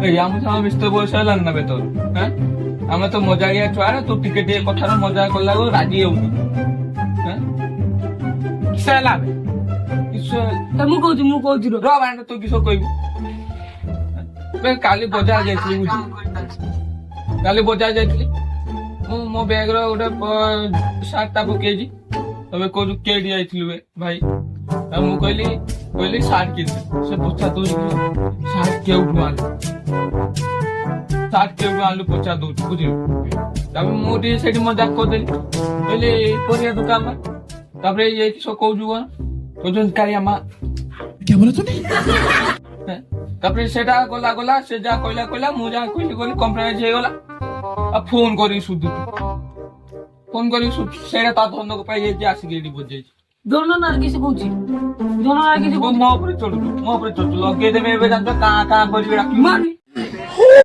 এই আমি তো মিস্টার বয়স হলাম না বেতন হ্যাঁ ଆମେ ତ ମଜାଳିଆ ଛୁଆ ତୁ ଟିକେ ଟିକେ କଥାରେ ମଜା କଲା ବେଳକୁ ରାଜି ହଉଛୁ କିସ ହେଲା କିସ ମୁଁ କହୁଛି ର ଭାଇନା ତୁ କିସ କହିବୁ କାଲି ବଜାର ଯାଇଥିଲି ବୁଝି କାଲି ବଜାର ଯାଇଥିଲି ମୁଁ ମୋ ବ୍ୟାଗ ର ଗୋଟେ ସାର୍ଟ ଟା ପକେଇଛି ତମେ କହୁଛୁ କେଡି ଯାଇଥିଲୁ ଭାଇ ଆଉ ମୁଁ କହିଲି ସାର୍ଟ କିଣିଲି ସେ ପଚା ଦଉଛି ସାର୍ଟ କେଉଠୁ ଆଣିଲୁ साठ के आलू पचा दो बुझे तब मोटी सेठी मजाक कर देली पहले परिया दुकान में तबरे ये किसो कहू जुआ तो जन कारिया मा क्या बोला तूने तबरे सेटा गला से जा कहला मु जा कहली कंप्लेंट हे गला अब फोन करी सुदु सेटा ता धन को पाई जे आसी गेडी बजे दोनों ना किसी पूछी दोनों ना किसी मो ऊपर चढ़ लगे देबे एबे जान का करी राखी मानी